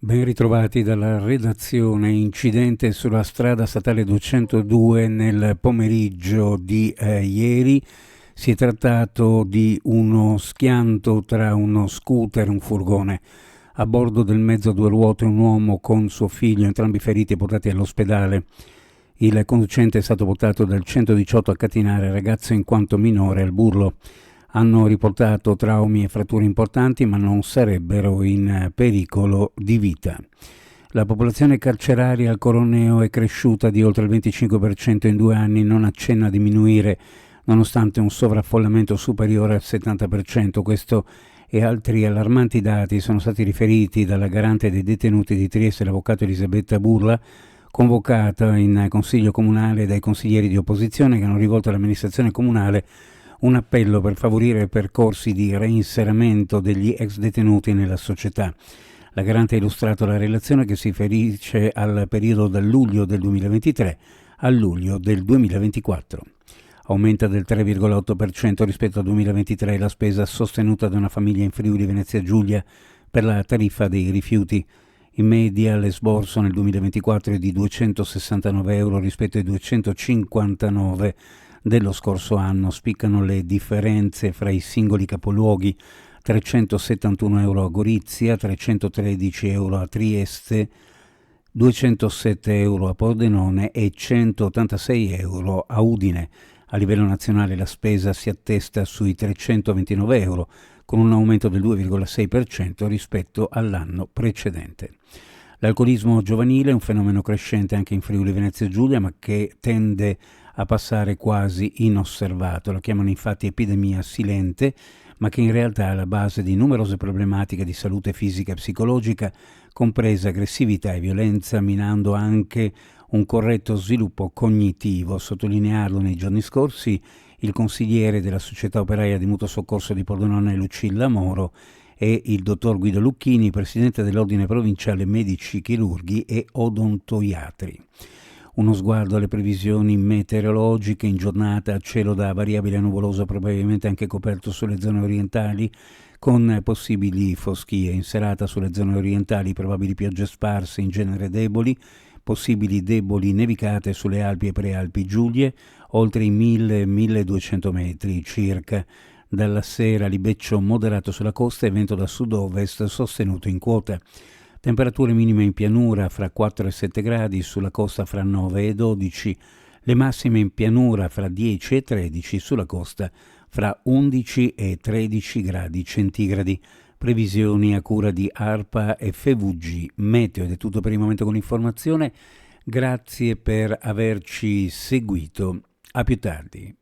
Ben ritrovati dalla redazione. Incidente sulla strada statale 202 nel pomeriggio di ieri. Si è trattato di uno schianto tra uno scooter e un furgone. A bordo del mezzo a due ruote un uomo con suo figlio, entrambi feriti e portati all'ospedale. Il conducente è stato portato dal 118 a Catinare, il ragazzo in quanto minore al Burlo. Hanno riportato traumi e fratture importanti, ma non sarebbero in pericolo di vita. La popolazione carceraria al Coroneo è cresciuta di oltre il 25% in 2 anni, non accenna a diminuire nonostante un sovraffollamento superiore al 70%. Questo e altri allarmanti dati sono stati riferiti dalla garante dei detenuti di Trieste, l'avvocato Elisabetta Burla, convocata in consiglio comunale dai consiglieri di opposizione che hanno rivolto all'amministrazione comunale un appello per favorire percorsi di reinserimento degli ex detenuti nella società. La garante ha illustrato la relazione che si riferisce al periodo dal luglio del 2023 a luglio del 2024. Aumenta del 3,8% rispetto al 2023 la spesa sostenuta da una famiglia in Friuli Venezia Giulia per la tariffa dei rifiuti. In media l'esborso nel 2024 è di 269 euro rispetto ai 259 dello scorso anno. Spiccano le differenze fra i singoli capoluoghi: 371 euro a Gorizia, 313 euro a Trieste, 207 euro a Pordenone e 186 euro a Udine. A livello nazionale la spesa si attesta sui 329 euro, con un aumento del 2,6% rispetto all'anno precedente. L'alcolismo giovanile è un fenomeno crescente anche in Friuli Venezia Giulia, ma che tende a passare quasi inosservato. Lo chiamano infatti epidemia silente, ma che in realtà è alla base di numerose problematiche di salute fisica e psicologica, compresa aggressività e violenza, minando anche un corretto sviluppo cognitivo. A sottolinearlo nei giorni scorsi il consigliere della Società Operaia di Mutuo Soccorso di Pordenone Lucilla Moro e il dottor Guido Lucchini, presidente dell'Ordine Provinciale Medici Chirurghi e Odontoiatri. Uno sguardo alle previsioni meteorologiche: in giornata cielo da variabile a nuvoloso, probabilmente anche coperto sulle zone orientali, con possibili foschie. In serata sulle zone orientali probabili piogge sparse, in genere deboli, possibili deboli nevicate sulle Alpi e Prealpi Giulie, oltre i 1000-1200 metri circa. Dalla sera libeccio moderato sulla costa e vento da sud-ovest sostenuto in quota. Temperature minime in pianura fra 4 e 7 gradi, sulla costa fra 9 e 12, le massime in pianura fra 10 e 13, sulla costa fra 11 e 13 gradi centigradi. Previsioni a cura di ARPA e FVG Meteo. Ed è tutto per il momento con l'informazione. Grazie per averci seguito. A più tardi.